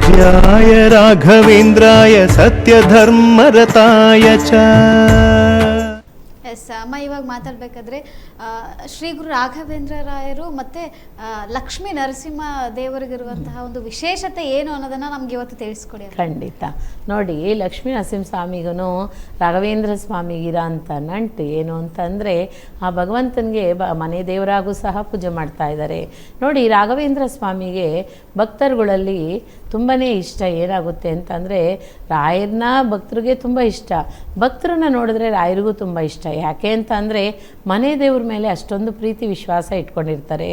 पूज्याय राघवेन्द्राय सत्यधर्मरताय च। ಎಸ್ ಅಮ್ಮ, ಇವಾಗ ಮಾತಾಡಬೇಕಾದ್ರೆ ಶ್ರೀ ಗುರು ರಾಘವೇಂದ್ರ ರಾಯರು ಮತ್ತು ಲಕ್ಷ್ಮೀ ನರಸಿಂಹ ದೇವರಿಗಿರುವಂತಹ ಒಂದು ವಿಶೇಷತೆ ಏನು ಅನ್ನೋದನ್ನು ನಮ್ಗೆ ಇವತ್ತು ತಿಳಿಸ್ಕೊಡಿ. ಖಂಡಿತ. ನೋಡಿ, ಲಕ್ಷ್ಮೀ ನರಸಿಂಹ ಸ್ವಾಮಿಗೂ ರಾಘವೇಂದ್ರ ಸ್ವಾಮಿಗಿರ ಅಂತ ನಂಟು ಏನು ಅಂತಂದರೆ, ಆ ಭಗವಂತನಿಗೆ ಮನೆ ದೇವರಾಗೂ ಸಹ ಪೂಜೆ ಮಾಡ್ತಾ ಇದ್ದಾರೆ. ನೋಡಿ, ರಾಘವೇಂದ್ರ ಸ್ವಾಮಿಗೆ ಭಕ್ತರುಗಳಲ್ಲಿ ತುಂಬಾ ಇಷ್ಟ ಏನಾಗುತ್ತೆ ಅಂತಂದರೆ, ರಾಯರನ್ನ ಭಕ್ತರಿಗೆ ತುಂಬ ಇಷ್ಟ, ಭಕ್ತರನ್ನ ನೋಡಿದ್ರೆ ರಾಯರಿಗೂ ತುಂಬ ಇಷ್ಟ. ಯಾಕೆ ಅಂತ ಅಂದರೆ, ಮನೆ ದೇವ್ರ ಮೇಲೆ ಅಷ್ಟೊಂದು ಪ್ರೀತಿ ವಿಶ್ವಾಸ ಇಟ್ಕೊಂಡಿರ್ತಾರೆ,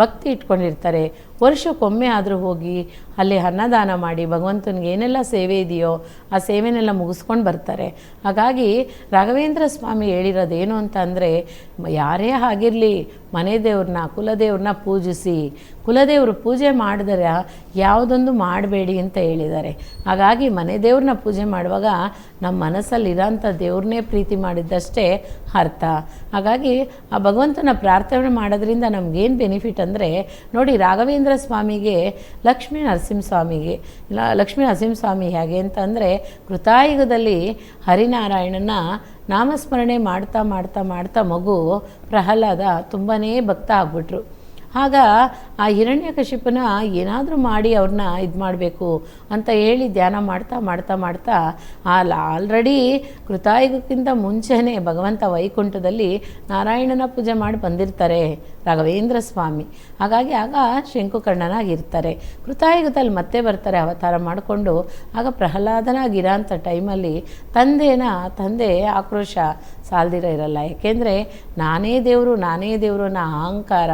ಭಕ್ತಿ ಇಟ್ಕೊಂಡಿರ್ತಾರೆ. ವರ್ಷಕ್ಕೊಮ್ಮೆ ಆದರೂ ಹೋಗಿ ಅಲ್ಲಿ ಅನ್ನದಾನ ಮಾಡಿ ಭಗವಂತನಿಗೆ ಏನೆಲ್ಲ ಸೇವೆ ಇದೆಯೋ ಆ ಸೇವೆನೆಲ್ಲ ಮುಗಿಸ್ಕೊಂಡು ಬರ್ತಾರೆ. ಹಾಗಾಗಿ ರಾಘವೇಂದ್ರ ಸ್ವಾಮಿ ಹೇಳಿರೋದೇನು ಅಂತ ಅಂದರೆ, ಯಾರೇ ಆಗಿರಲಿ ಮನೆ ದೇವ್ರನ್ನ ಕುಲದೇವ್ರನ್ನ ಪೂಜಿಸಿ, ಕುಲದೇವರು ಪೂಜೆ ಮಾಡಿದ್ರೆ ಯಾವುದೊಂದು ಮಾಡಬೇಡಿ ಅಂತ ಹೇಳಿದ್ದಾರೆ. ಹಾಗಾಗಿ ಮನೆ ದೇವ್ರನ್ನ ಪೂಜೆ ಮಾಡುವಾಗ ನಮ್ಮ ಮನಸ್ಸಲ್ಲಿರೋಂಥ ದೇವ್ರನ್ನೇ ಪ್ರೀತಿ ಮಾಡಿದ್ದಷ್ಟೇ ಅರ್ಥ. ಹಾಗಾಗಿ ಆ ಭಗವಂತನ ಪ್ರಾರ್ಥನೆ ಮಾಡೋದ್ರಿಂದ ನಮಗೇನು ಬೆನಿಫಿಟ್ ಅಂದರೆ, ನೋಡಿ, ರಾಘವೇಂದ್ರ ಸ್ವಾಮಿಗೆ ಲಕ್ಷ್ಮೀ ನರಸಿಂಹಸ್ವಾಮಿಗೆ ಲಕ್ಷ್ಮೀ ನರಸಿಂಹಸ್ವಾಮಿ ಹೇಗೆ ಅಂತಂದರೆ, ಕೃತಾಯುಗದಲ್ಲಿ ಹರಿನಾರಾಯಣನ ನಾಮಸ್ಮರಣೆ ಮಾಡ್ತಾ ಮಾಡ್ತಾ ಮಾಡ್ತಾ ಮಗು ಪ್ರಹ್ಲಾದ ತುಂಬಾ ಭಕ್ತ ಆಗ್ಬಿಟ್ರು. ಆಗ ಆ ಹಿರಣ್ಯಕಶಿಪನ ಏನಾದರೂ ಮಾಡಿ ಅವ್ರನ್ನ ಇದು ಮಾಡಬೇಕು ಅಂತ ಹೇಳಿ ಧ್ಯಾನ ಮಾಡ್ತಾ ಮಾಡ್ತಾ ಮಾಡ್ತಾ ಆಲ್ರೆಡಿ ಕೃತಾಯುಗಕ್ಕಿಂತ ಮುಂಚೆನೇ ಭಗವಂತ ವೈಕುಂಠದಲ್ಲಿ ನಾರಾಯಣನ ಪೂಜೆ ಮಾಡಿ ಬಂದಿರ್ತಾರೆ ರಾಘವೇಂದ್ರ ಸ್ವಾಮಿ. ಹಾಗಾಗಿ ಆಗ ಶಂಕುಕರ್ಣನಾಗಿರ್ತಾರೆ. ಕೃತಾಯುಗದಲ್ಲಿ ಮತ್ತೆ ಬರ್ತಾರೆ ಅವತಾರ ಮಾಡಿಕೊಂಡು. ಆಗ ಪ್ರಹ್ಲಾದನಾಗಿರೋಂಥ ಟೈಮಲ್ಲಿ ತಂದೆ ಆಕ್ರೋಶ ಸಾಲ್ದಿರ ಇರಲ್ಲ. ಏಕೆಂದರೆ ನಾನೇ ದೇವರು ಅನ್ನೋ ಅಹಂಕಾರ,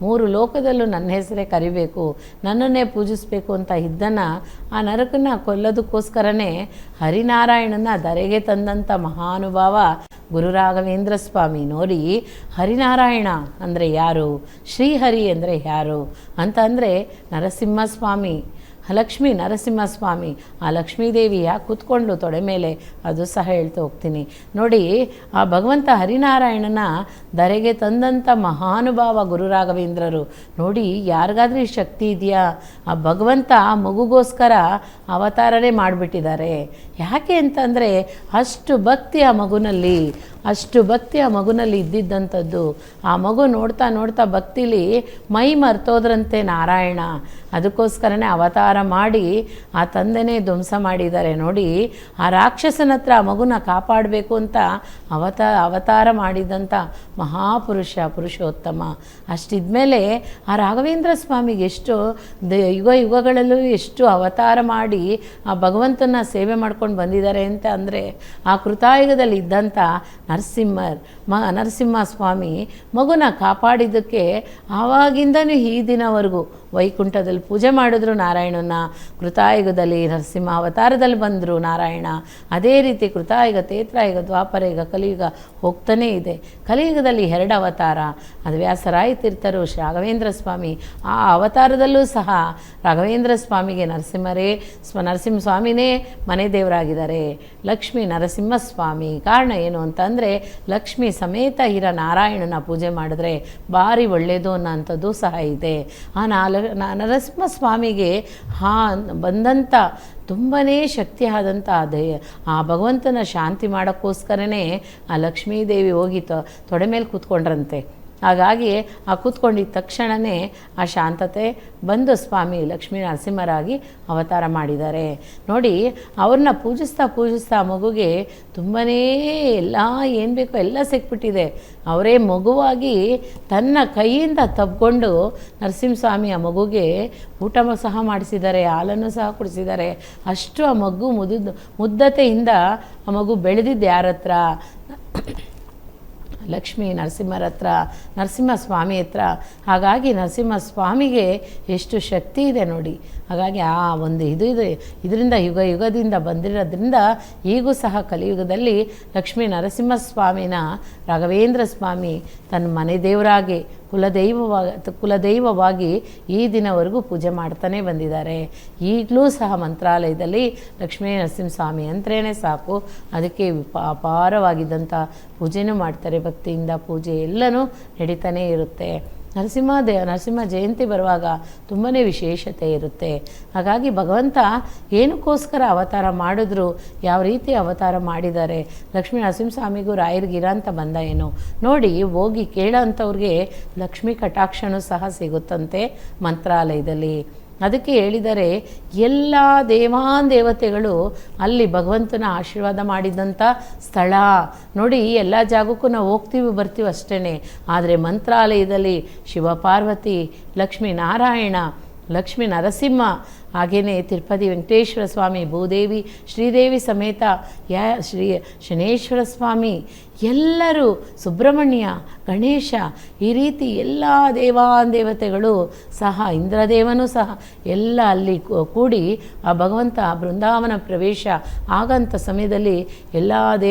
3 ಲೋಕದಲ್ಲೂ ನನ್ನ ಹೆಸರೇ ಕರಿಬೇಕು, ನನ್ನನ್ನೇ ಪೂಜಿಸಬೇಕು ಅಂತ ಇದ್ದನ್ನು ಆ ನರಕನ್ನ ಕೊಲ್ಲೋದಕ್ಕೋಸ್ಕರನೇ ಹರಿನಾರಾಯಣನ ಧರೆಗೆ ತಂದಂಥ ಮಹಾನುಭಾವ ಗುರು ರಾಘವೇಂದ್ರ ಸ್ವಾಮಿ. ನೋಡಿ, ಹರಿನಾರಾಯಣ ಅಂದರೆ ಯಾರು, ಶ್ರೀಹರಿ ಅಂದರೆ ಯಾರು ಅಂತ ಅಂದರೆ ನರಸಿಂಹಸ್ವಾಮಿ, ಲಕ್ಷ್ಮೀ ನರಸಿಂಹಸ್ವಾಮಿ. ಆ ಲಕ್ಷ್ಮೀದೇವಿ ಯಾಕೆ ಕೂತ್ಕೊಂಡು ತೊಡೆ ಮೇಲೆ, ಅದು ಸಹ ಹೇಳ್ತಾ ಹೋಗ್ತೀನಿ. ನೋಡಿ, ಆ ಭಗವಂತ ಹರಿನಾರಾಯಣನ ಧರೆಗೆ ತಂದಂಥ ಮಹಾನುಭಾವ ಗುರು ರಾಘವೇಂದ್ರರು. ನೋಡಿ, ಯಾರಿಗಾದ್ರೂ ಈ ಶಕ್ತಿ ಇದೆಯಾ? ಆ ಭಗವಂತ ಮಗುಗೋಸ್ಕರ ಅವತಾರನೇ ಮಾಡಿಬಿಟ್ಟಿದ್ದಾರೆ. ಯಾಕೆ ಅಂತಂದರೆ, ಅಷ್ಟು ಭಕ್ತಿ ಆ ಮಗುನಲ್ಲಿ ಇದ್ದಿದ್ದಂಥದ್ದು. ಆ ಮಗು ನೋಡ್ತಾ ನೋಡ್ತಾ ಭಕ್ತಿಲಿ ಮೈ ಮರ್ತೋದ್ರಂತೆ ನಾರಾಯಣ. ಅದಕ್ಕೋಸ್ಕರನೇ ಅವತಾರ ಮಾಡಿ ಆ ತಂದೆನೇ ಧ್ವಂಸ ಮಾಡಿದ್ದಾರೆ. ನೋಡಿ, ಆ ರಾಕ್ಷಸನ ಹತ್ರ ಆ ಮಗುನ ಕಾಪಾಡಬೇಕು ಅಂತ ಅವತಾರ ಮಾಡಿದಂಥ ಪುರುಷೋತ್ತಮ. ಅಷ್ಟಿದ್ಮೇಲೆ ಆ ರಾಘವೇಂದ್ರ ಸ್ವಾಮಿಗೆ ಎಷ್ಟು ಯುಗಗಳಲ್ಲೂ ಎಷ್ಟು ಅವತಾರ ಮಾಡಿ ಆ ಭಗವಂತನ ಸೇವೆ ಮಾಡ್ಕೊಂಡು ಬಂದಿದ್ದಾರೆ ಅಂತ ಅಂದರೆ, ಆ ಕೃತಾಯುಗದಲ್ಲಿ ಇದ್ದಂಥ ನರಸಿಂಹ ಸ್ವಾಮಿ ಮಗುನ ಕಾಪಾಡಿದ್ದಕ್ಕೆ ಆವಾಗಿಂದನೂ ಈ ದಿನವರೆಗೂ ವೈಕುಂಠದಲ್ಲಿ ಪೂಜೆ ಮಾಡಿದ್ರು ನಾರಾಯಣನ. ಕೃತಾಯುಗದಲ್ಲಿ ನರಸಿಂಹ ಅವತಾರದಲ್ಲಿ ಬಂದರು ನಾರಾಯಣ. ಅದೇ ರೀತಿ ಕೃತಾಯುಗ, ತ್ರೇತಾಯುಗ, ದ್ವಾಪರಯುಗ, ಕಲಿಯುಗ ಹೋಗ್ತಾನೇ ಇದೆ. ಕಲಿಯುಗದಲ್ಲಿ 2 ಅವತಾರ, ಅದು ವ್ಯಾಸರಾಯ ತೀರ್ಥರು, ರಾಘವೇಂದ್ರ ಸ್ವಾಮಿ. ಆ ಅವತಾರದಲ್ಲೂ ಸಹ ರಾಘವೇಂದ್ರ ಸ್ವಾಮಿಗೆ ನರಸಿಂಹ ಸ್ವಾಮಿನೇ ಮನೆ ದೇವರಾಗಿದ್ದಾರೆ, ಲಕ್ಷ್ಮೀ ನರಸಿಂಹಸ್ವಾಮಿ. ಕಾರಣ ಏನು ಅಂತಂದರೆ, ಲಕ್ಷ್ಮೀ ಸಮೇತ ನಾರಾಯಣನ ಪೂಜೆ ಮಾಡಿದ್ರೆ ಭಾರಿ ಒಳ್ಳೆಯದು ಅನ್ನೋಂಥದ್ದು ಸಹ ಇದೆ. ಆ ನರಸಿಂಹಸ್ವಾಮಿಗೆ ಬಂದಂಥ ತುಂಬಾ ಶಕ್ತಿ ಆದಂಥ ಆ ಭಗವಂತನ ಶಾಂತಿ ಮಾಡೋಕ್ಕೋಸ್ಕರನೇ ಆ ಲಕ್ಷ್ಮೀದೇವಿ ಹೋಗಿ ತೊಡೆ ಮೇಲೆ ಕೂತ್ಕೊಂಡ್ರಂತೆ. ಹಾಗಾಗಿ ಆ ಕೂತ್ಕೊಂಡಿದ್ದ ತಕ್ಷಣವೇ ಆ ಶಾಂತತೆ ಬಂದು ಸ್ವಾಮಿ ಲಕ್ಷ್ಮೀ ನರಸಿಂಹರಾಗಿ ಅವತಾರ ಮಾಡಿದ್ದಾರೆ. ನೋಡಿ, ಅವ್ರನ್ನ ಪೂಜಿಸ್ತಾ ಮಗುಗೆ ತುಂಬಾ ಎಲ್ಲ ಏನು ಬೇಕೋ ಎಲ್ಲ ಸಿಕ್ಬಿಟ್ಟಿದೆ. ಅವರೇ ಮಗುವಾಗಿ ತನ್ನ ಕೈಯಿಂದ ತಬ್ಕೊಂಡು ನರಸಿಂಹಸ್ವಾಮಿ ಆ ಮಗುಗೆ ಊಟ ಸಹ ಮಾಡಿಸಿದ್ದಾರೆ, ಹಾಲನ್ನು ಸಹ ಕುಡಿಸಿದ್ದಾರೆ. ಅಷ್ಟು ಆ ಮಗು ಮುದ್ದತೆಯಿಂದ ಆ ಮಗು ಬೆಳೆದಿದ್ದು ಯಾರ ಹತ್ರ? ಲಕ್ಷ್ಮೀ ನರಸಿಂಹರ ಹತ್ರ, ನರಸಿಂಹಸ್ವಾಮಿ ಹತ್ರ. ಹಾಗಾಗಿ ನರಸಿಂಹಸ್ವಾಮಿಗೆ ಎಷ್ಟು ಶಕ್ತಿ ಇದೆ ನೋಡಿ. ಹಾಗಾಗಿ ಆ ಒಂದು ಇದರಿಂದ ಯುಗದಿಂದ ಬಂದಿರೋದ್ರಿಂದ ಈಗೂ ಸಹ ಕಲಿಯುಗದಲ್ಲಿ ಲಕ್ಷ್ಮೀ ನರಸಿಂಹಸ್ವಾಮಿನ ರಾಘವೇಂದ್ರ ಸ್ವಾಮಿ ತನ್ನ ಮನೆ ದೇವರಾಗಿ ಕುಲದೈವವಾಗಿ ಈ ದಿನವರೆಗೂ ಪೂಜೆ ಮಾಡ್ತಾನೆ ಬಂದಿದ್ದಾರೆ. ಈಗಲೂ ಸಹ ಮಂತ್ರಾಲಯದಲ್ಲಿ ಲಕ್ಷ್ಮೀ ನರಸಿಂಹಸ್ವಾಮಿ ಅಂದ್ರೇ ಸಾಕು, ಅದಕ್ಕೆ ಅಪಾರವಾಗಿದ್ದಂಥ ಪೂಜೆನೂ ಮಾಡ್ತಾರೆ. ಭಕ್ತಿಯಿಂದ ಪೂಜೆ ಎಲ್ಲನೂ ನಡೀತಾನೇ ಇರುತ್ತೆ. ನರಸಿಂಹ ಜಯಂತಿ ಬರುವಾಗ ತುಂಬಾ ವಿಶೇಷತೆ ಇರುತ್ತೆ. ಹಾಗಾಗಿ ಭಗವಂತ ಏನಕ್ಕೋಸ್ಕರ ಅವತಾರ ಮಾಡಿದ್ರು, ಯಾವ ರೀತಿ ಅವತಾರ ಮಾಡಿದ್ದಾರೆ, ಲಕ್ಷ್ಮೀ ನರಸಿಂಹಸ್ವಾಮಿಗೂ ರಾಯರಿಗಿರಂತ ಬಂದ ಏನು ನೋಡಿ, ಹೋಗಿ ಕೇಳೋ ಅಂಥವ್ರಿಗೆ ಲಕ್ಷ್ಮೀ ಕಟಾಕ್ಷನೂ ಸಹ ಸಿಗುತ್ತಂತೆ ಮಂತ್ರಾಲಯದಲ್ಲಿ. ಅದಕ್ಕೆ ಹೇಳಿದರೆ ಎಲ್ಲ ದೇವತೆಗಳು ಅಲ್ಲಿ ಭಗವಂತನ ಆಶೀರ್ವಾದ ಮಾಡಿದಂಥ ಸ್ಥಳ ನೋಡಿ. ಎಲ್ಲ ಜಾಗಕ್ಕೂ ನಾವು ಹೋಗ್ತೀವಿ ಬರ್ತೀವಿ ಅಷ್ಟೇ, ಆದರೆ ಮಂತ್ರಾಲಯದಲ್ಲಿ ಶಿವಪಾರ್ವತಿ, ಲಕ್ಷ್ಮೀನಾರಾಯಣ, ಲಕ್ಷ್ಮೀ ನರಸಿಂಹ, ಹಾಗೆಯೇ ತಿರುಪತಿ ವೆಂಕಟೇಶ್ವರ ಸ್ವಾಮಿ, ಭೂದೇವಿ, ಶ್ರೀದೇವಿ ಸಮೇತ ಶನೇಶ್ವರ ಸ್ವಾಮಿ, ಎಲ್ಲರೂ, ಸುಬ್ರಹ್ಮಣ್ಯ, ಗಣೇಶ, ಈ ರೀತಿ ಎಲ್ಲ ದೇವತೆಗಳು ಸಹ, ಇಂದ್ರದೇವನೂ ಸಹ ಎಲ್ಲ ಅಲ್ಲಿ ಕೂಡಿ ಆ ಭಗವಂತ ಬೃಂದಾವನ ಪ್ರವೇಶ ಆಗಂಥ ಸಮಯದಲ್ಲಿ ಎಲ್ಲ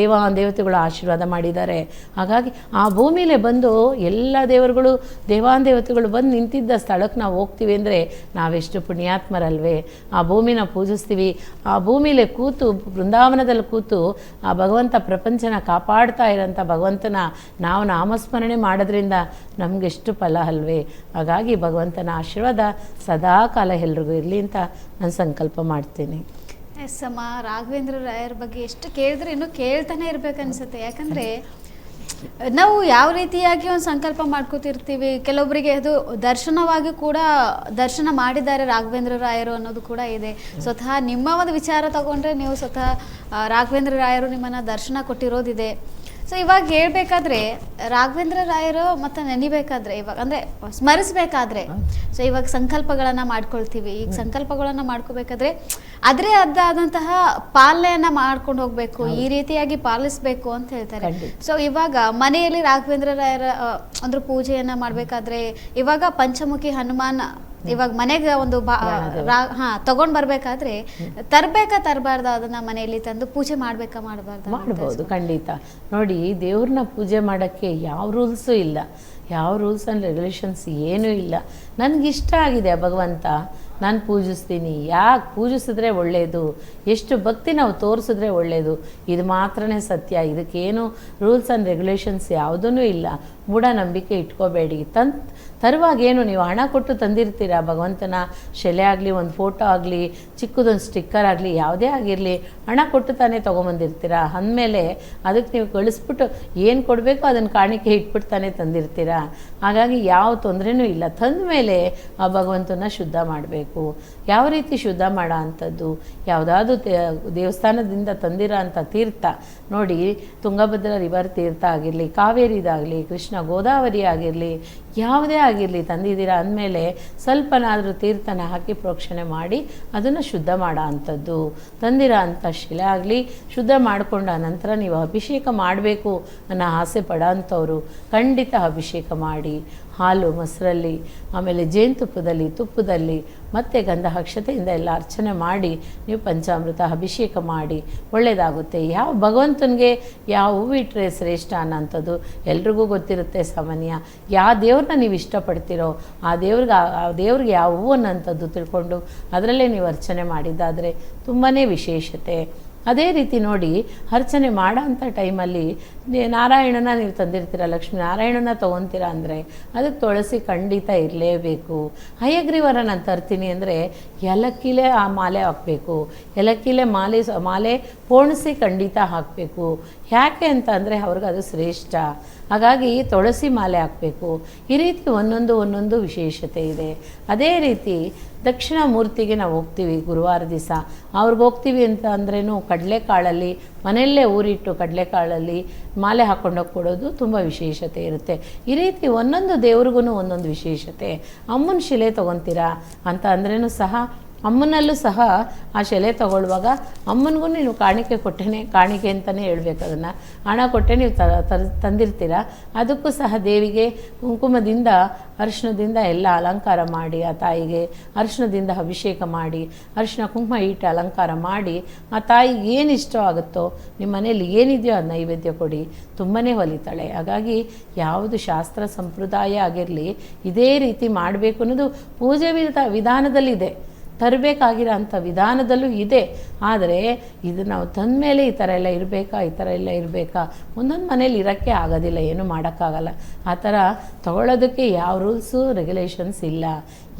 ದೇವತೆಗಳು ಆಶೀರ್ವಾದ ಮಾಡಿದ್ದಾರೆ. ಹಾಗಾಗಿ ಆ ಭೂಮಿಲೇ ಬಂದು ಎಲ್ಲ ದೇವತೆಗಳು ಬಂದು ನಿಂತಿದ್ದ ಸ್ಥಳಕ್ಕೆ ನಾವು ಹೋಗ್ತೀವಿ ಅಂದರೆ ನಾವೆಷ್ಟು ಪುಣ್ಯಾತ್ಮರಲ್ವೇ. ಆ ಭೂಮಿನ ಪೂಜಿಸ್ತೀವಿ, ಆ ಭೂಮಿಲೇ ಕೂತು, ಬೃಂದಾವನದಲ್ಲಿ ಕೂತು ಆ ಭಗವಂತ ಪ್ರಪಂಚನ ಕಾಪಾಡ್ತಾ ಇರೋಂಥ ಭಗವಂತನ ನಾವು ನಾಮಸ್ಮರಣೆ ಮಾಡೋದ್ರಿಂದ ನಮಗೆಷ್ಟು ಫಲ ಅಲ್ವೇ. ಹಾಗಾಗಿ ಭಗವಂತನ ಆಶೀರ್ವಾದ ಸದಾ ಕಾಲ ಎಲ್ರಿಗೂ ಇರಲಿ ಅಂತ ನಾನು ಸಂಕಲ್ಪ ಮಾಡ್ತೀನಿ. ಎಸ್ ಅಮ್ಮ, ರಾಘವೇಂದ್ರ ರಾಯರ ಬಗ್ಗೆ ಎಷ್ಟು ಕೇಳಿದ್ರೆ ಇನ್ನೂ ಕೇಳ್ತಾನೆ ಇರ್ಬೇಕನ್ಸುತ್ತೆ. ಯಾಕಂದರೆ ನಾವು ಯಾವ ರೀತಿಯಾಗಿ ಒಂದು ಸಂಕಲ್ಪ ಮಾಡ್ಕೋತಿರ್ತೀವಿ, ಕೆಲವೊಬ್ಬರಿಗೆ ಅದು ದರ್ಶನವಾಗಿ ಕೂಡ ದರ್ಶನ ಮಾಡಿದ್ದಾರೆ ರಾಘವೇಂದ್ರ ರಾಯರು ಅನ್ನೋದು ಕೂಡ ಇದೆ. ಸ್ವತಃ ನಿಮ್ಮ ಒಂದು ವಿಚಾರ ತಗೊಂಡ್ರೆ ನೀವು ಸ್ವತಃ ರಾಘವೇಂದ್ರ ರಾಯರು ನಿಮ್ಮನ್ನು ದರ್ಶನ ಕೊಟ್ಟಿರೋದಿದೆ. ಸೊ ಇವಾಗ ಹೇಳಬೇಕಾದ್ರೆ ರಾಘವೇಂದ್ರ ರಾಯರು ಮತ್ತು ನೆನಿಬೇಕಾದ್ರೆ, ಇವಾಗ ಅಂದರೆ ಸ್ಮರಿಸಬೇಕಾದ್ರೆ, ಸೊ ಇವಾಗ ಸಂಕಲ್ಪಗಳನ್ನು ಮಾಡ್ಕೊಳ್ತೀವಿ. ಈಗ ಸಂಕಲ್ಪಗಳನ್ನು ಮಾಡ್ಕೋಬೇಕಾದ್ರೆ ಅದರೇ ಆದಂತಹ ಪಾಲನೆಯನ್ನು ಮಾಡ್ಕೊಂಡು ಹೋಗಬೇಕು, ಈ ರೀತಿಯಾಗಿ ಪಾಲಿಸಬೇಕು ಅಂತ ಹೇಳ್ತಾರೆ. ಸೊ ಇವಾಗ ಮನೆಯಲ್ಲಿ ರಾಘವೇಂದ್ರ ರಾಯರ ಅಂದ್ರೆ ಪೂಜೆಯನ್ನು ಮಾಡಬೇಕಾದ್ರೆ, ಇವಾಗ ಪಂಚಮುಖಿ ಹನುಮಾನ್ ಇವಾಗ ಮನೆಗೆ ಒಂದು ತಗೊಂಡ್ ಬರ್ಬೇಕಾದ್ರೆ ತರಬಾರ್ದ, ಅದನ್ನ ಮನೆಯಲ್ಲಿ ತಂದು ಪೂಜೆ ಮಾಡಬಹುದು. ಖಂಡಿತ ನೋಡಿ, ದೇವ್ರನ್ನ ಪೂಜೆ ಮಾಡೋಕ್ಕೆ ಯಾವ ರೂಲ್ಸು ಇಲ್ಲ, ಯಾವ ರೂಲ್ಸ್ ಆ್ಯಂಡ್ ರೆಗ್ಯುಲೇಷನ್ಸ್ ಏನೂ ಇಲ್ಲ. ನನಗಿಷ್ಟ ಆಗಿದೆ ಆ ಭಗವಂತ, ನಾನು ಪೂಜಿಸ್ತೀನಿ. ಯಾಕೆ ಪೂಜಿಸಿದ್ರೆ ಒಳ್ಳೆಯದು, ಎಷ್ಟು ಭಕ್ತಿ ನಾವು ತೋರಿಸಿದ್ರೆ ಒಳ್ಳೆಯದು, ಇದು ಮಾತ್ರನೇ ಸತ್ಯ. ಇದಕ್ಕೇನು ರೂಲ್ಸ್ ಆ್ಯಂಡ್ ರೆಗ್ಯುಲೇಷನ್ಸ್ ಯಾವುದೂ ಇಲ್ಲ. ಮೂಢನಂಬಿಕೆ ಇಟ್ಕೋಬೇಡಿ. ತರುವಾಗೇನು ನೀವು ಹಣ ಕೊಟ್ಟು ತಂದಿರ್ತೀರ ಭಗವಂತನ ಶಿಲೆ ಆಗಲಿ, ಒಂದು ಫೋಟೋ ಆಗಲಿ, ಚಿಕ್ಕದೊಂದು ಸ್ಟಿಕ್ಕರ್ ಆಗಲಿ, ಯಾವುದೇ ಆಗಿರಲಿ, ಹಣ ಕೊಟ್ಟು ತಾನೇ ತೊಗೊಂಬಂದಿರ್ತೀರ. ಅಂದಮೇಲೆ ಅದಕ್ಕೆ ನೀವು ಕಳಿಸ್ಬಿಟ್ಟು ಏನು ಕೊಡಬೇಕು ಅದನ್ನು ಕಾಣಿಕೆ ಇಟ್ಬಿಟ್ಟು ತಾನೇ ತಂದಿರ್ತೀರ. ಹಾಗಾಗಿ ಯಾವ ತೊಂದರೆನೂ ಇಲ್ಲ. ತಂದ ಮೇಲೆ ಆ ಭಗವಂತನ ಶುದ್ಧ ಮಾಡಬೇಕು. ಯಾವ ರೀತಿ ಶುದ್ಧ ಮಾಡೋ ಅಂಥದ್ದು, ಯಾವುದಾದ್ರೂ ದೇವಸ್ಥಾನದಿಂದ ತಂದಿರೋ ಅಂಥ ತೀರ್ಥ ನೋಡಿ, ತುಂಗಭದ್ರಾ ರಿವರ್ ತೀರ್ಥ ಆಗಿರಲಿ, ಕಾವೇರಿದಾಗಲಿ, ಕೃಷ್ಣ ಗೋದಾವರಿ ಆಗಿರಲಿ, ಯಾವುದೇ ಆಗಿರಲಿ ತಂದಿದ್ದೀರಾ ಅಂದಮೇಲೆ ಸ್ವಲ್ಪನಾದರೂ ತೀರ್ಥನ ಹಾಕಿ ಪ್ರೋಕ್ಷಣೆ ಮಾಡಿ ಅದನ್ನು ಶುದ್ಧ ಮಾಡೋ ಅಂಥದ್ದು. ತಂದಿರೋ ಅಂಥ ಶಿಲೆ ಆಗಲಿ ಶುದ್ಧ ಮಾಡಿಕೊಂಡ ನಂತರ ನೀವು ಅಭಿಷೇಕ ಮಾಡಬೇಕು ಅನ್ನೋ ಆಸೆ ಪಡೋ ಅಂಥವ್ರು ಖಂಡಿತ ಅಭಿಷೇಕ ಮಾಡಿ, ಹಾಲು ಮೊಸರಲ್ಲಿ, ಆಮೇಲೆ ಜೇನುತುಪ್ಪದಲ್ಲಿ, ತುಪ್ಪದಲ್ಲಿ ಮತ್ತು ಗಂಧ ಅಕ್ಷತೆಯಿಂದ ಎಲ್ಲ ಅರ್ಚನೆ ಮಾಡಿ ನೀವು ಪಂಚಾಮೃತ ಅಭಿಷೇಕ ಮಾಡಿ ಒಳ್ಳೆಯದಾಗುತ್ತೆ. ಯಾವ ಭಗವಂತನಿಗೆ ಯಾವ ಹೂವು ಇಟ್ಟರೆ ಶ್ರೇಷ್ಠ ಅನ್ನೋಂಥದ್ದು ಎಲ್ರಿಗೂ ಗೊತ್ತಿರುತ್ತೆ ಸಾಮಾನ್ಯ. ಯಾವ ದೇವ್ರನ್ನ ನೀವು ಇಷ್ಟಪಡ್ತೀರೋ ಆ ದೇವ್ರಿಗೆ ಯಾವ ಹೂವು ಅನ್ನೋಂಥದ್ದು ತಿಳ್ಕೊಂಡು ಅದರಲ್ಲೇ ನೀವು ಅರ್ಚನೆ ಮಾಡಿದ್ದಾದರೆ ತುಂಬಾ ವಿಶೇಷತೆ. ಅದೇ ರೀತಿ ನೋಡಿ, ಅರ್ಚನೆ ಮಾಡೋ ಅಂಥ ಟೈಮಲ್ಲಿ ನಾರಾಯಣನ ನೀವು ತಂದಿರ್ತೀರ, ಲಕ್ಷ್ಮೀ ನಾರಾಯಣನ ತೊಗೊತೀರ ಅಂದರೆ ಅದಕ್ಕೆ ತುಳಸಿ ಖಂಡಿತ ಇರಲೇಬೇಕು. ಹಯಗ್ರೀವರ ನಾನು ತರ್ತೀನಿ ಅಂದರೆ ಏಲಕ್ಕಿಲೇ ಆ ಮಾಲೆ ಹಾಕಬೇಕು. ಏಲಕ್ಕಿಲೇ ಮಾಲೆ ಪೋಣಿಸಿ ಖಂಡಿತ ಹಾಕಬೇಕು. ಯಾಕೆ ಅಂತ ಅಂದರೆ ಅವ್ರಿಗೆ ಅದು ಶ್ರೇಷ್ಠ. ಹಾಗಾಗಿ ತುಳಸಿ ಮಾಲೆ ಹಾಕಬೇಕು. ಈ ರೀತಿ ಒಂದೊಂದು ವಿಶೇಷತೆ ಇದೆ. ಅದೇ ರೀತಿ ದಕ್ಷಿಣ ಮೂರ್ತಿಗೆ ನಾವು ಹೋಗ್ತೀವಿ ಗುರುವಾರ ದಿವಸ, ಅವ್ರಿಗೆ ಹೋಗ್ತೀವಿ ಅಂತ ಅಂದ್ರೂ ಕಡಲೆಕಾಳಲ್ಲಿ ಮನೆಯಲ್ಲೇ ಊರಿಟ್ಟು ಕಡಲೆಕಾಳಲ್ಲಿ ಮಾಲೆ ಹಾಕ್ಕೊಂಡೋಗಿ ಕೊಡೋದು ತುಂಬ ವಿಶೇಷತೆ ಇರುತ್ತೆ. ಈ ರೀತಿ ಒಂದೊಂದು ದೇವ್ರಿಗೂ ಒಂದೊಂದು ವಿಶೇಷತೆ. ಅಮ್ಮನ ಶಿಲೆ ತೊಗೊತೀರಾ ಅಂತ ಅಂದ್ರೂ ಸಹ ಅಮ್ಮನಲ್ಲೂ ಸಹ ಆ ಶಿಲೆ ತೊಗೊಳ್ಳುವಾಗ ಅಮ್ಮನಿಗೂ ನೀವು ಕಾಣಿಕೆ ಕೊಟ್ಟೇನೆ, ಕಾಣಿಕೆ ಅಂತಲೇ ಹೇಳ್ಬೇಕು. ಅದನ್ನು ಹಣ ಕೊಟ್ಟೆ ನೀವು ತಂದಿರ್ತೀರ. ಅದಕ್ಕೂ ಸಹ ದೇವಿಗೆ ಕುಂಕುಮದಿಂದ ಅರಿಶಿಣದಿಂದ ಎಲ್ಲ ಅಲಂಕಾರ ಮಾಡಿ, ಆ ತಾಯಿಗೆ ಅರಿಶಿಣದಿಂದ ಅಭಿಷೇಕ ಮಾಡಿ, ಅರಿಶಿಣ ಕುಂಕುಮ ಇಟ್ಟು ಅಲಂಕಾರ ಮಾಡಿ, ಆ ತಾಯಿಗೆ ಏನು ಇಷ್ಟ ಆಗುತ್ತೋ ನಿಮ್ಮ ಮನೇಲಿ ಏನಿದೆಯೋ ಅದು ನೈವೇದ್ಯ ಕೊಡಿ, ತುಂಬಾ ಹೊಲಿತಾಳೆ. ಹಾಗಾಗಿ ಯಾವುದು ಶಾಸ್ತ್ರ ಸಂಪ್ರದಾಯ ಆಗಿರಲಿ ಇದೇ ರೀತಿ ಮಾಡಬೇಕು ಅನ್ನೋದು ಪೂಜೆ ವಿಧಾನದಲ್ಲಿದೆ. ತರಬೇಕಾಗಿರೋ ಅಂಥ ವಿಧಾನದಲ್ಲೂ ಇದೆ. ಆದರೆ ಇದು ನಾವು ತಂದ ಮೇಲೆ ಈ ಥರ ಎಲ್ಲ ಇರಬೇಕಾ, ಈ ಥರ ಎಲ್ಲ ಇರಬೇಕಾ, ಒಂದೊಂದು ಮನೇಲಿ ಇರೋಕ್ಕೆ ಆಗೋದಿಲ್ಲ, ಏನೂ ಮಾಡೋಕ್ಕಾಗಲ್ಲ. ಆ ಥರ ತಗೊಳ್ಳೋದಕ್ಕೆ ಯಾವ ರೂಲ್ಸು ರೆಗ್ಯುಲೇಷನ್ಸ್ ಇಲ್ಲ.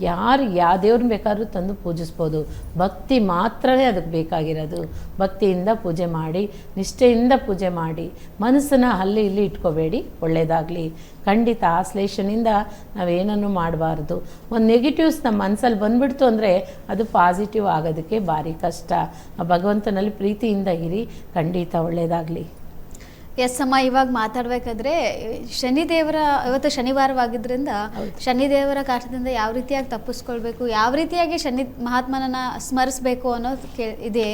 ಯಾರು ಯಾವ ದೇವ್ರನ್ನ ಬೇಕಾದ್ರೂ ತಂದು ಪೂಜಿಸ್ಬೋದು. ಭಕ್ತಿ ಮಾತ್ರವೇ ಅದಕ್ಕೆ ಬೇಕಾಗಿರೋದು. ಭಕ್ತಿಯಿಂದ ಪೂಜೆ ಮಾಡಿ, ನಿಷ್ಠೆಯಿಂದ ಪೂಜೆ ಮಾಡಿ, ಮನಸ್ಸನ್ನು ಅಲ್ಲಿ ಇಲ್ಲಿ ಇಟ್ಕೋಬೇಡಿ. ಒಳ್ಳೆಯದಾಗಲಿ. ಖಂಡಿತ ಆಶ್ಲೇಷನಿಂದ ನಾವೇನನ್ನು ಮಾಡಬಾರ್ದು. ಒಂದು ನೆಗೆಟಿವ್ಸ್ ನಮ್ಮ ಮನಸ್ಸಲ್ಲಿ ಬಂದುಬಿಡ್ತು ಅಂದರೆ ಅದು ಪಾಸಿಟಿವ್ ಆಗೋದಕ್ಕೆ ಭಾರಿ ಕಷ್ಟ. ಆ ಭಗವಂತನಲ್ಲಿ ಪ್ರೀತಿಯಿಂದ ಇರಿ, ಖಂಡಿತ ಒಳ್ಳೆಯದಾಗಲಿ. ಎಸ್ ಅಮ್ಮ, ಇವಾಗ ಮಾತಾಡಬೇಕಾದ್ರೆ ಶನಿದೇವರ, ಇವತ್ತು ಶನಿವಾರವಾಗಿದ್ದರಿಂದ ಶನಿದೇವರ ಕಾಟದಿಂದ ಯಾವ ರೀತಿಯಾಗಿ ತಪ್ಪಿಸ್ಕೊಳ್ಬೇಕು, ಯಾವ ರೀತಿಯಾಗಿ ಶನಿ ಮಹಾತ್ಮನನ್ನ ಸ್ಮರಿಸಬೇಕು ಅನ್ನೋದು ಇದೆ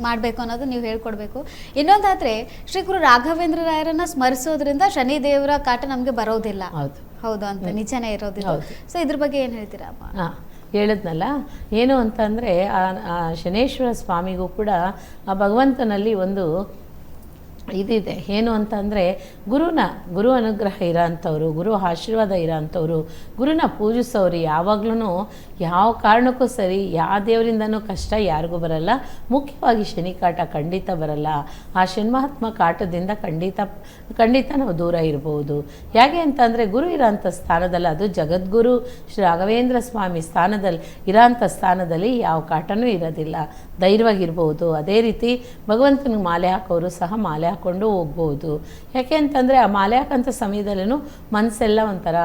ಮಾಡಬೇಕು ಅನ್ನೋದು ನೀವು ಹೇಳ್ಕೊಡ್ಬೇಕು. ಇನ್ನೊಂದಾದರೆ ಶ್ರೀ ಗುರು ರಾಘವೇಂದ್ರ ರಾಯರನ್ನ ಸ್ಮರಿಸೋದ್ರಿಂದ ಶನಿದೇವರ ಕಾಟ ನಮಗೆ ಬರೋದಿಲ್ಲ. ಹೌದು ಅಂತ ನಿಜನೇ ಇರೋದಿಲ್ಲ. ಸೊ ಇದ್ರ ಬಗ್ಗೆ ಏನು ಹೇಳ್ತೀರಾ ಅಮ್ಮ? ಹೇಳಿದ್ನಲ್ಲ, ಏನು ಅಂತಂದರೆ ಆ ಶನೇಶ್ವರ ಸ್ವಾಮಿಗೂ ಕೂಡ ಆ ಭಗವಂತನಲ್ಲಿ ಒಂದು ಇದಿದೆ. ಏನು ಅಂತಂದರೆ ಗುರು ಅನುಗ್ರಹ ಇರೋ ಅಂಥವ್ರು, ಗುರು ಆಶೀರ್ವಾದ ಇರೋ ಅಂಥವ್ರು, ಗುರುನ ಪೂಜಿಸೋರು ಯಾವಾಗ್ಲೂ ಯಾವ ಕಾರಣಕ್ಕೂ ಸರಿ, ಯಾವ ದೇವರಿಂದನೂ ಕಷ್ಟ ಯಾರಿಗೂ ಬರಲ್ಲ. ಮುಖ್ಯವಾಗಿ ಶನಿ ಕಾಟ ಖಂಡಿತ ಬರಲ್ಲ. ಆ ಶನಿಮಹಾತ್ಮ ಕಾಟದಿಂದ ಖಂಡಿತ ನಾವು ದೂರ ಇರ್ಬೋದು. ಯಾಕೆ ಅಂತಂದರೆ ಗುರು ಇರೋಂಥ ಸ್ಥಾನದಲ್ಲಿ, ಅದು ಜಗದ್ಗುರು ಶ್ರೀ ರಾಘವೇಂದ್ರ ಸ್ವಾಮಿ ಸ್ಥಾನದಲ್ಲಿ ಇರೋಂಥ ಸ್ಥಾನದಲ್ಲಿ ಯಾವ ಕಾಟನೂ ಇರೋದಿಲ್ಲ. ಧೈರ್ಯವಾಗಿರ್ಬೋದು. ಅದೇ ರೀತಿ ಭಗವಂತನಿಗೆ ಮಾಲೆ ಹಾಕೋರು ಸಹ ಮಾಲೆ ಹಾಕ್ಕೊಂಡು ಹೋಗ್ಬೋದು. ಯಾಕೆ ಅಂತಂದರೆ ಆ ಮಾಲೆ ಹಾಕೋಂಥ ಸಮಯದಲ್ಲೂ ಮನಸ್ಸೆಲ್ಲ ಒಂಥರ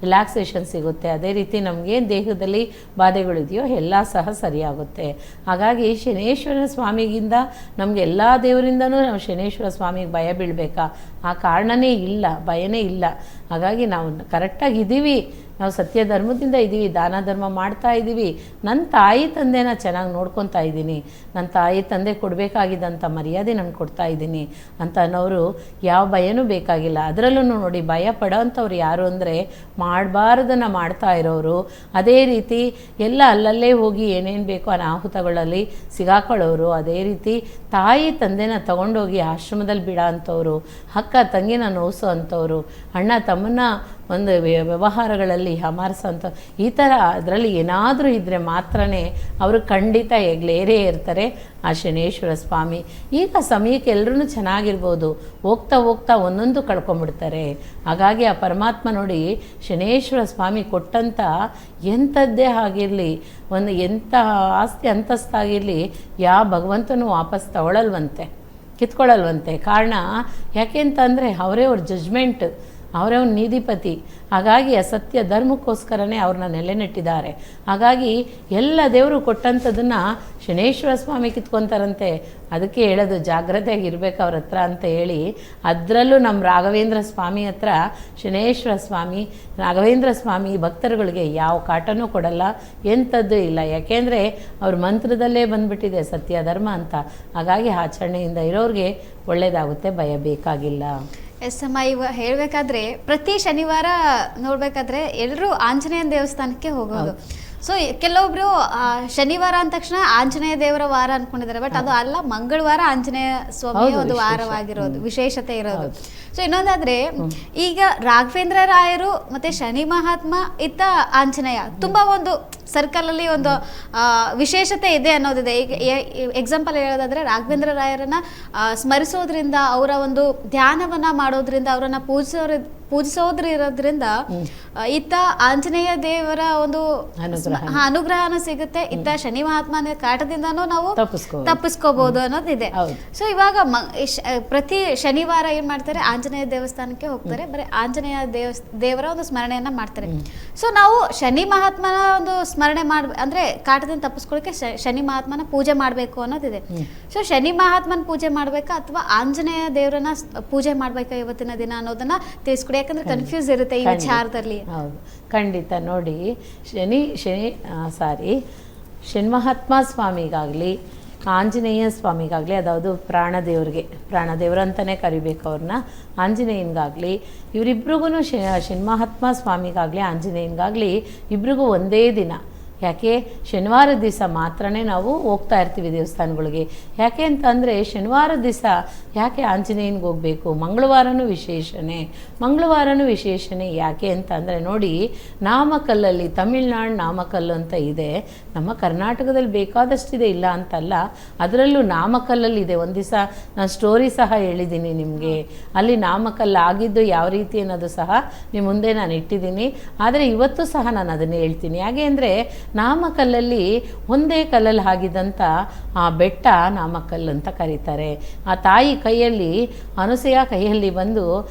ರಿಲ್ಯಾಕ್ಸೇಷನ್ ಸಿಗುತ್ತೆ. ಅದೇ ರೀತಿ ನಮಗೇನು ದೇಹದಲ್ಲಿ ಬಾಧೆಗಳಿದೆಯೋ ಎಲ್ಲ ಸಹ ಸರಿಯಾಗುತ್ತೆ. ಹಾಗಾಗಿ ಶನೇಶ್ವರ ಸ್ವಾಮಿಗಿಂತ ನಮಗೆ ಎಲ್ಲ ದೇವರಿಂದನೂ ನಾವು ಶನೇಶ್ವರ ಸ್ವಾಮಿಗೆ ಭಯ ಬೀಳಬೇಕಾ? ಆ ಕಾರಣನೇ ಇಲ್ಲ, ಭಯನೇ ಇಲ್ಲ. ಹಾಗಾಗಿ ನಾವು ಕರೆಕ್ಟಾಗಿದ್ದೀವಿ, ನಾವು ಸತ್ಯ ಧರ್ಮದಿಂದ ಇದ್ದೀವಿ, ದಾನ ಧರ್ಮ ಮಾಡ್ತಾ ಇದ್ದೀವಿ, ನನ್ನ ತಾಯಿ ತಂದೆನ ಚೆನ್ನಾಗಿ ನೋಡ್ಕೊತಾ ಇದ್ದೀನಿ, ನನ್ನ ತಾಯಿ ತಂದೆ ಕೊಡಬೇಕಾಗಿದ್ದಂಥ ಮರ್ಯಾದೆ ನಾನು ಕೊಡ್ತಾ ಇದ್ದೀನಿ ಅಂತ ಅನ್ನೋರು ಯಾವ ಭಯನೂ ಬೇಕಾಗಿಲ್ಲ. ಅದರಲ್ಲೂ ನೋಡಿ, ಭಯ ಪಡೋ ಅಂಥವ್ರು ಯಾರು ಅಂದರೆ ಮಾಡಬಾರ್ದನ್ನು ಮಾಡ್ತಾ ಇರೋರು. ಅದೇ ರೀತಿ ಎಲ್ಲ ಅಲ್ಲಲ್ಲೇ ಹೋಗಿ ಏನೇನು ಬೇಕೋ ಅನಾಹುತಗಳಲ್ಲಿ ಸಿಗಾಕೊಳ್ಳೋರು. ಅದೇ ರೀತಿ ತಾಯಿ ತಂದೆನ ತಗೊಂಡೋಗಿ ಆಶ್ರಮದಲ್ಲಿ ಬಿಡೋ ಅಂಥವ್ರು, ಅಕ್ಕ ತಂಗಿನ ನೋಯಿಸೋ ಅಂಥವ್ರು, ಅಣ್ಣ ತಮ್ಮನ್ನ ಒಂದು ವ್ಯವಹಾರಗಳಲ್ಲಿ ಹಮಾರಿಸೋಂಥ ಈ ಥರ ಅದರಲ್ಲಿ ಏನಾದರೂ ಇದ್ದರೆ ಮಾತ್ರನೇ ಅವರು ಖಂಡಿತ ಹೆಗ್ಲೇರೇ ಇರ್ತಾರೆ ಆ ಶನೇಶ್ವರ ಸ್ವಾಮಿ. ಈಗ ಸಮಯಕ್ಕೆ ಎಲ್ಲರೂ ಚೆನ್ನಾಗಿರ್ಬೋದು, ಹೋಗ್ತಾ ಹೋಗ್ತಾ ಒಂದೊಂದು ಕಳ್ಕೊಂಬಿಡ್ತಾರೆ. ಹಾಗಾಗಿ ಆ ಪರಮಾತ್ಮ ನೋಡಿ, ಶನೇಶ್ವರ ಸ್ವಾಮಿ ಕೊಟ್ಟಂಥ ಎಂಥದ್ದೇ ಆಗಿರಲಿ, ಒಂದು ಎಂಥ ಆಸ್ತಿ ಅಂತಸ್ತಾಗಿರಲಿ, ಯಾವ ಭಗವಂತನೂ ವಾಪಸ್ ತಗೊಳ್ಳಲ್ವಂತೆ, ಕಿತ್ಕೊಳ್ಳಲ್ವಂತೆ. ಕಾರಣ ಯಾಕೆ ಅಂತಂದರೆ ಅವರೇ ಅವ್ರ ಜಜ್ಮೆಂಟ್, ಅವರೇ ಒಂದು ನೀಧಿಪತಿ. ಹಾಗಾಗಿ ಆ ಸತ್ಯ ಧರ್ಮಕ್ಕೋಸ್ಕರನೇ ಅವ್ರನ್ನ ನೆಲೆನೆಟ್ಟಿದ್ದಾರೆ. ಹಾಗಾಗಿ ಎಲ್ಲ ದೇವರು ಕೊಟ್ಟಂಥದ್ದನ್ನು ಶನೇಶ್ವರ ಸ್ವಾಮಿ ಕಿತ್ಕೊತಾರಂತೆ. ಅದಕ್ಕೆ ಹೇಳೋದು ಜಾಗ್ರತೆಯಾಗಿರ್ಬೇಕು ಅವ್ರ ಹತ್ರ ಅಂತ ಹೇಳಿ. ಅದರಲ್ಲೂ ನಮ್ಮ ರಾಘವೇಂದ್ರ ಸ್ವಾಮಿ ಹತ್ರ ಶನೇಶ್ವರ ಸ್ವಾಮಿ, ರಾಘವೇಂದ್ರ ಸ್ವಾಮಿ ಭಕ್ತರುಗಳಿಗೆ ಯಾವ ಕಾಟನೂ ಕೊಡಲ್ಲ, ಎಂಥದ್ದು ಇಲ್ಲ. ಯಾಕೆಂದರೆ ಅವ್ರ ಮಂತ್ರದಲ್ಲೇ ಬಂದುಬಿಟ್ಟಿದೆ ಸತ್ಯ ಧರ್ಮ ಅಂತ. ಹಾಗಾಗಿ ಆಚರಣೆಯಿಂದ ಇರೋರಿಗೆ ಒಳ್ಳೆಯದಾಗುತ್ತೆ, ಭಯ ಬೇಕಾಗಿಲ್ಲ. ಎಸ್ ಅಮ್ಮ, ಇವ ಹೇಳಬೇಕಾದ್ರೆ ಪ್ರತಿ ಶನಿವಾರ ನೋಡಬೇಕಾದ್ರೆ ಎಲ್ಲರೂ ಆಂಜನೇಯನ ದೇವಸ್ಥಾನಕ್ಕೆ ಹೋಗೋದು. ಸೊ ಕೆಲವೊಬ್ರು ಶನಿವಾರ ಅಂದ ತಕ್ಷಣ ಆಂಜನೇಯ ದೇವರ ವಾರ ಅನ್ಕೊಂಡಿದ್ದಾರೆ, ಬಟ್ ಅದು ಅಲ್ಲ, ಮಂಗಳವಾರ ಆಂಜನೇಯ ಸ್ವಾಮಿಯ ಒಂದು ವಾರವಾಗಿರೋದು, ವಿಶೇಷತೆ ಇರೋದು. ಸೊ ಇನ್ನೊಂದಾದ್ರೆ ಈಗ ರಾಘವೇಂದ್ರ ರಾಯರು ಮತ್ತೆ ಶನಿ ಮಹಾತ್ಮ ಇತ್ತ ಆಂಜನೇಯ ತುಂಬಾ ಒಂದು ಸರ್ಕಲ್ ಅಲ್ಲಿ ಒಂದು ವಿಶೇಷತೆ ಇದೆ ಅನ್ನೋದಿದೆ. ಈಗ ಎಕ್ಸಾಂಪಲ್ ಹೇಳೋದಾದ್ರೆ ರಾಘವೇಂದ್ರ ರಾಯರನ್ನ ಸ್ಮರಿಸೋದ್ರಿಂದ, ಅವರ ಒಂದು ಧ್ಯಾನವನ್ನ ಮಾಡೋದ್ರಿಂದ, ಅವರನ್ನ ಪೂಜಿಸೋದ್ರಿಂದ ಇತ್ತ ಆಂಜನೇಯ ದೇವರ ಒಂದು ಅನುಗ್ರಹನ ಸಿಗುತ್ತೆ, ಇತ್ತ ಶನಿ ಮಹಾತ್ಮನ ಕಾಟದಿಂದನೂ ನಾವು ತಪ್ಪಿಸ್ಕೋಬಹುದು ಅನ್ನೋದಿದೆ. ಸೊ ಇವಾಗ ಪ್ರತಿ ಶನಿವಾರ ಏನ್ ಮಾಡ್ತಾರೆ, ಆಂಜನೇಯ ದೇವಸ್ಥಾನಕ್ಕೆ ಹೋಗ್ತಾರೆ, ಬರೀ ಆಂಜನೇಯ ದೇವರ ಒಂದು ಸ್ಮರಣೆಯನ್ನ ಮಾಡ್ತಾರೆ. ಸೊ ನಾವು ಶನಿ ಮಹಾತ್ಮನ ಒಂದು ಸ್ಮರಣೆ ಅಂದ್ರೆ ಕಾಟದಿಂದ ತಪ್ಪಿಸ್ಕೊಳ್ಳಿಕ್ಕೆ ಶನಿ ಮಹಾತ್ಮನ ಪೂಜೆ ಮಾಡ್ಬೇಕು ಅನ್ನೋದಿದೆ. ಸೊ ಶನಿ ಮಹಾತ್ಮನ ಪೂಜೆ ಮಾಡ್ಬೇಕಾ ಅಥವಾ ಆಂಜನೇಯ ದೇವರನ್ನ ಪೂಜೆ ಮಾಡ್ಬೇಕಾ ಇವತ್ತಿನ ದಿನ ಅನ್ನೋದನ್ನ ತಿಳಿಸ್ಕೊಡಿ. ಯಾಕಂದ್ರೆ ಕನ್ಫ್ಯೂಸ್ ಇರುತ್ತೆ ಈ ವಿಚಾರದಲ್ಲಿ. ಹೌದು, ಖಂಡಿತ. ನೋಡಿ, ಶನಿಮಹಾತ್ಮ ಸ್ವಾಮಿಗಾಗಲಿ ಆಂಜನೇಯ ಸ್ವಾಮಿಗಾಗಲಿ, ಅದಾವುದು ಪ್ರಾಣದೇವರು ಅಂತಲೇ ಕರಿಬೇಕು ಅವ್ರನ್ನ, ಆಂಜನೇಯನಿಗಾಗಲಿ, ಇವರಿಬ್ರಿಗೂ ಶನಿಮಹಾತ್ಮ ಸ್ವಾಮಿಗಾಗಲಿ ಆಂಜನೇಯನಿಗಾಗಲಿ ಇಬ್ರಿಗೂ ಒಂದೇ ದಿನ ಯಾಕೆ ಶನಿವಾರ ದಿವಸ ಮಾತ್ರನೇ ನಾವು ಹೋಗ್ತಾ ಇರ್ತೀವಿ ದೇವಸ್ಥಾನಗಳಿಗೆ. ಯಾಕೆ ಅಂತಂದರೆ ಶನಿವಾರ ದಿವಸ ಯಾಕೆ ಆಂಜನೇಯನಿಗೆ ಹೋಗಬೇಕು? ಮಂಗಳವಾರನೂ ವಿಶೇಷನೇ. ಯಾಕೆ ಅಂತ ಅಂದರೆ ನೋಡಿ, ನಾಮಕಲ್ಲಲ್ಲಿ ತಮಿಳ್ನಾಡು ನಾಮಕಲ್ಲು ಅಂತ ಇದೆ, ನಮ್ಮ ಕರ್ನಾಟಕದಲ್ಲಿ ಬೇಕಾದಷ್ಟಿದೆ, ಇಲ್ಲ ಅಂತಲ್ಲ. ಅದರಲ್ಲೂ ನಾಮಕಲ್ಲಲ್ಲಿ ಇದೆ. ಒಂದು ದಿವಸ ನಾನು ಸ್ಟೋರಿ ಸಹ ಹೇಳಿದ್ದೀನಿ ನಿಮಗೆ. ಅಲ್ಲಿ ನಾಮಕಲ್ಲು ಆಗಿದ್ದು ಯಾವ ರೀತಿ ಅನ್ನೋದು ಸಹ ನಿಮ್ಮ ಮುಂದೆ ನಾನು ಇಟ್ಟಿದ್ದೀನಿ. ಆದರೆ ಇವತ್ತು ಸಹ ನಾನು ಅದನ್ನೇ ಹೇಳ್ತೀನಿ. ಯಾಕೆ ಅಂದರೆ ನಾಮಕಲ್ಲಲ್ಲಿ ಒಂದೇ ಕಲ್ಲಲ್ಲಿ ಆಗಿದ್ದಂಥ ಆ ಬೆಟ್ಟ ನಾಮಕಲ್ಲು ಅಂತ ಕರೀತಾರೆ. ಆ ತಾಯಿ ಕೈಯಲ್ಲಿ, ಅನುಸೂಯ ಕೈಯಲ್ಲಿ ಬಂದು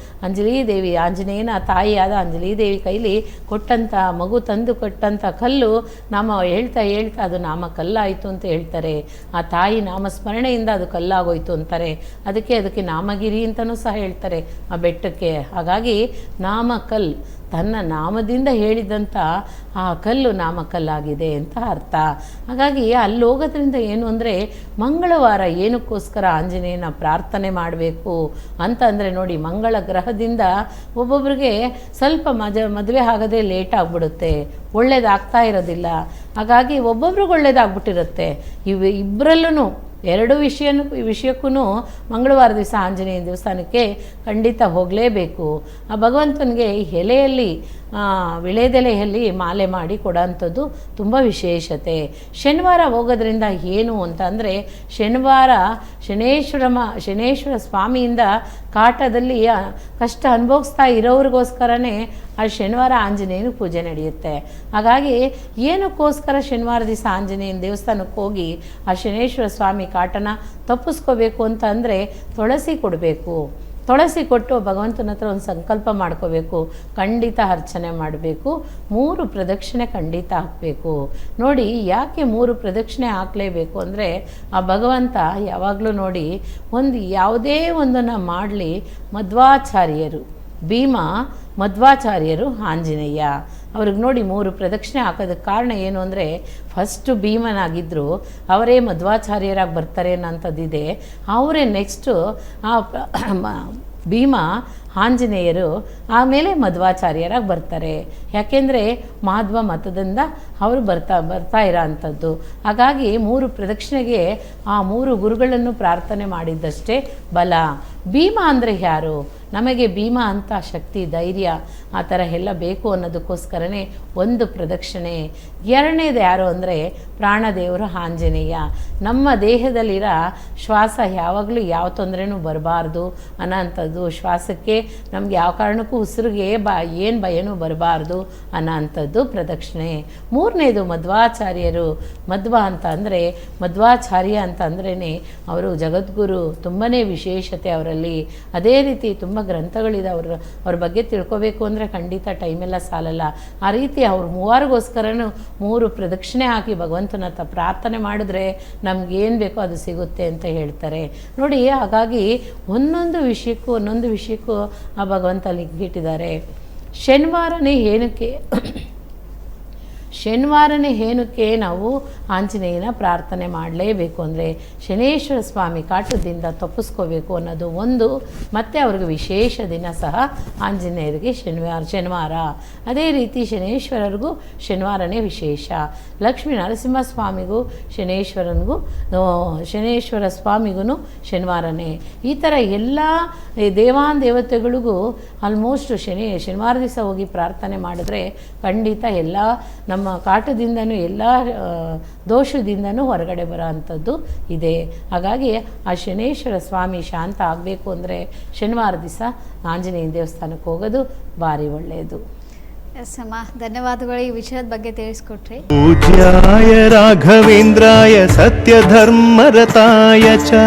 ಅಂಜಲೀದೇವಿ, ಆಂಜನೇಯನ ತಾಯಿಯಾದ ಅಂಜಲೀದೇವಿ ಕೈಲಿ ಕೊಟ್ಟಂಥ ಮಗು ತಂದು ಕೊಟ್ಟಂಥ ಕಲ್ಲು ನಾಮ ಹೇಳ್ತಾ ಅದು ನಾಮಕಲ್ಲಾಯಿತು ಅಂತ ಹೇಳ್ತಾರೆ. ಆ ತಾಯಿ ನಾಮಸ್ಮರಣೆಯಿಂದ ಅದು ಕಲ್ಲಾಗೋಯ್ತು ಅಂತಾರೆ. ಅದಕ್ಕೆ ನಾಮಗಿರಿ ಅಂತಲೂ ಸಹ ಹೇಳ್ತಾರೆ ಆ ಬೆಟ್ಟಕ್ಕೆ. ಹಾಗಾಗಿ ನಾಮಕಲ್, ತನ್ನ ನಾಮದಿಂದ ಹೇಳಿದಂಥ ಆ ಕಲ್ಲು ನಾಮಕಲ್ಲಾಗಿದೆ ಅಂತ ಅರ್ಥ. ಹಾಗಾಗಿ ಅಲ್ಲಿ ಹೋಗೋದ್ರಿಂದ ಏನು ಅಂದರೆ, ಮಂಗಳವಾರ ಏನಕ್ಕೋಸ್ಕರ ಆಂಜನೇಯನ ಪ್ರಾರ್ಥನೆ ಮಾಡಬೇಕು ಅಂತ ಅಂದರೆ ನೋಡಿ, ಮಂಗಳ ಗ್ರಹದಿಂದ ಒಬ್ಬೊಬ್ಬರಿಗೆ ಸ್ವಲ್ಪ ಮದುವೆ ಆಗೋದೇ ಲೇಟ್ ಆಗಿಬಿಡುತ್ತೆ, ಒಳ್ಳೇದಾಗ್ತಾ ಇರೋದಿಲ್ಲ. ಹಾಗಾಗಿ ಒಬ್ಬೊಬ್ರಿಗೆ ಒಳ್ಳೇದಾಗ್ಬಿಟ್ಟಿರುತ್ತೆ. ಇಬ್ಬರಲ್ಲೂ ಎರಡು ವಿಷಯಕ್ಕೂ ಮಂಗಳವಾರ ದಿವಸ ಆಂಜನೇಯನ ದೇವಸ್ಥಾನಕ್ಕೆ ಖಂಡಿತ ಹೋಗಲೇಬೇಕು. ಆ ಭಗವಂತನಿಗೆ ಎಲೆಯಲ್ಲಿ, ವಿಳೆದೆಲೆಯಲ್ಲಿ ಮಾಲೆ ಮಾಡಿ ಕೊಡೋಂಥದ್ದು ತುಂಬ ವಿಶೇಷತೆ. ಶನಿವಾರ ಹೋಗೋದ್ರಿಂದ ಏನು ಅಂತ ಅಂದರೆ, ಶನಿವಾರ ಶನೇಶ್ವರ ಸ್ವಾಮಿಯಿಂದ ಕಾಟದಲ್ಲಿ ಕಷ್ಟ ಅನುಭವಿಸ್ತಾ ಇರೋರಿಗೋಸ್ಕರನೇ ಆ ಶನಿವಾರ ಆಂಜನೇಯನ ಪೂಜೆ ನಡೆಯುತ್ತೆ. ಹಾಗಾಗಿ ಏನಕ್ಕೋಸ್ಕರ ಶನಿವಾರ ದಿವಸ ಆಂಜನೇಯನ ದೇವಸ್ಥಾನಕ್ಕೆ ಹೋಗಿ ಆ ಶನೇಶ್ವರ ಸ್ವಾಮಿ ಕಾಟನ ತಪ್ಪಿಸ್ಕೋಬೇಕು ಅಂತ ಅಂದರೆ, ತುಳಸಿ ಕೊಡಬೇಕು. ತುಳಸಿ ಕೊಟ್ಟು ಭಗವಂತನ ಹತ್ರ ಒಂದು ಸಂಕಲ್ಪ ಮಾಡ್ಕೋಬೇಕು, ಖಂಡಿತ ಅರ್ಚನೆ ಮಾಡಬೇಕು, 3 ಪ್ರದಕ್ಷಿಣೆ ಖಂಡಿತ ಹಾಕಬೇಕು. ನೋಡಿ, ಯಾಕೆ 3 ಪ್ರದಕ್ಷಿಣೆ ಹಾಕಲೇಬೇಕು ಅಂದರೆ, ಆ ಭಗವಂತ ಯಾವಾಗಲೂ ನೋಡಿ, ಯಾವುದೇ ಒಂದನ್ನು ಮಾಡಲಿ, ಮಧ್ವಾಚಾರ್ಯರು, ಭೀಮ, ಮಧ್ವಾಚಾರ್ಯರು, ಆಂಜನೇಯ, ಅವ್ರಿಗೆ ನೋಡಿ 3 ಪ್ರದಕ್ಷಿಣೆ ಹಾಕೋದಕ್ಕೆ ಕಾರಣ ಏನು ಅಂದರೆ, ಫಸ್ಟು ಭೀಮನಾಗಿದ್ದರು, ಅವರೇ ಮಧ್ವಾಚಾರ್ಯರಾಗಿ ಬರ್ತಾರೆ ಅನ್ನೋಂಥದ್ದಿದೆ. ಅವರೇ ನೆಕ್ಸ್ಟು ಭೀಮ, ಆಂಜನೇಯರು, ಆಮೇಲೆ ಮಧ್ವಾಚಾರ್ಯರಾಗಿ ಬರ್ತಾರೆ. ಯಾಕೆಂದರೆ ಮಾಧ್ವ ಮತದಿಂದ ಅವರು ಬರ್ತಾ ಇರೋ ಅಂಥದ್ದು. ಹಾಗಾಗಿ 3 ಪ್ರದಕ್ಷಿಣೆಗೆ ಆ 3 ಗುರುಗಳನ್ನು ಪ್ರಾರ್ಥನೆ ಮಾಡಿದ್ದಷ್ಟೇ ಬಲ. ಭೀಮ ಅಂದರೆ ಯಾರು? ನಮಗೆ ಭೀಮ ಅಂತ ಶಕ್ತಿ, ಧೈರ್ಯ, ಆ ಥರ ಎಲ್ಲ ಬೇಕು ಅನ್ನೋದಕ್ಕೋಸ್ಕರನೇ 1 ಪ್ರದಕ್ಷಿಣೆ. 2ನೇದು ಯಾರು ಅಂದರೆ ಪ್ರಾಣದೇವರು ಆಂಜನೇಯ. ನಮ್ಮ ದೇಹದಲ್ಲಿರೋ ಶ್ವಾಸ ಯಾವಾಗಲೂ ಯಾವ ತೊಂದರೆನೂ ಬರಬಾರ್ದು ಅನ್ನೋಂಥದ್ದು, ಶ್ವಾಸಕ್ಕೆ ನಮ್ಗೆ ಯಾವ ಕಾರಣಕ್ಕೂ ಉಸಿರಿಗೆ ಏನು ಭಯನೂ ಬರಬಾರ್ದು ಅನ್ನೋಂಥದ್ದು ಪ್ರದಕ್ಷಿಣೆ. 3ನೇದು ಮಧ್ವಾಚಾರ್ಯರು. ಮಧ್ವ ಅಂತ ಅಂದರೆ, ಮಧ್ವಾಚಾರ್ಯ ಅಂತ ಅಂದ್ರೇ ಅವರು ಜಗದ್ಗುರು, ತುಂಬಾ ವಿಶೇಷತೆ ಅವರಲ್ಲಿ. ಅದೇ ರೀತಿ ತುಂಬ ಗ್ರಂಥಗಳಿದೆ ಅವ್ರ ಬಗ್ಗೆ ತಿಳ್ಕೊಬೇಕು ಅಂದರೆ ಖಂಡಿತ ಟೈಮೆಲ್ಲ ಸಾಲಲ್ಲ. ಆ ರೀತಿ ಅವ್ರು 3ಗೋಸ್ಕರನೂ 3 ಪ್ರದಕ್ಷಿಣೆ ಹಾಕಿ ಭಗವಂತನ ಹತ್ರ ಪ್ರಾರ್ಥನೆ ಮಾಡಿದ್ರೆ ನಮಗೇನು ಬೇಕೋ ಅದು ಸಿಗುತ್ತೆ ಅಂತ ಹೇಳ್ತಾರೆ ನೋಡಿ. ಹಾಗಾಗಿ ಒಂದೊಂದು ವಿಷಯಕ್ಕೂ ಆ ಭಗವಂತ ಲಿಂಕ್ ಇಟ್ಟಿದ್ದಾರೆ. ಶನಿವಾರನೇ ಏನಕ್ಕೆ ನಾವು ಆಂಜನೇಯನ ಪ್ರಾರ್ಥನೆ ಮಾಡಲೇಬೇಕು ಅಂದರೆ, ಶನೇಶ್ವರ ಸ್ವಾಮಿ ಕಾಟದಿಂದ ತಪ್ಪಿಸ್ಕೋಬೇಕು ಅನ್ನೋದು ಒಂದು. ಮತ್ತು ಅವ್ರಿಗೆ ವಿಶೇಷ ದಿನ ಸಹ ಆಂಜನೇಯರಿಗೆ ಶನಿವಾರ. ಅದೇ ರೀತಿ ಶನೇಶ್ವರರಿಗೂ ಶನಿವಾರನೇ ವಿಶೇಷ. ಲಕ್ಷ್ಮೀ ನರಸಿಂಹಸ್ವಾಮಿಗೂ ಶನೇಶ್ವರ ಸ್ವಾಮಿಗೂ ಶನಿವಾರನೇ. ಈ ಥರ ಎಲ್ಲ ದೇವತೆಗಳಿಗೂ ಆಲ್ಮೋಸ್ಟ್ ಶನಿವಾರ ದಿವಸ ಹೋಗಿ ಪ್ರಾರ್ಥನೆ ಮಾಡಿದ್ರೆ ಖಂಡಿತ ಎಲ್ಲ ನಮ್ಮ ಕಾಟದಿಂದನೂ, ಎಲ್ಲ ದೋಷದಿಂದನೂ ಹೊರಗಡೆ ಬರೋ ಅಂಥದ್ದು ಇದೆ. ಹಾಗಾಗಿ ಆ ಶನೇಶ್ವರ ಸ್ವಾಮಿ ಶಾಂತ ಆಗಬೇಕು ಅಂದರೆ ಶನಿವಾರ ದಿವಸ ಆಂಜನೇಯ ದೇವಸ್ಥಾನಕ್ಕೆ ಹೋಗೋದು ಭಾರಿ ಒಳ್ಳೆಯದು. ಎಸ್ ಅಮ್ಮ, ಧನ್ಯವಾದಗಳು ಈ ವಿಷಯದ ಬಗ್ಗೆ ತಿಳಿಸ್ಕೊಟ್ರಿ. ಪೂಜ್ಯಾಯ ರಾಘವೇಂದ್ರಾಯ ಸತ್ಯಧರ್ಮರತಾಯ ಚ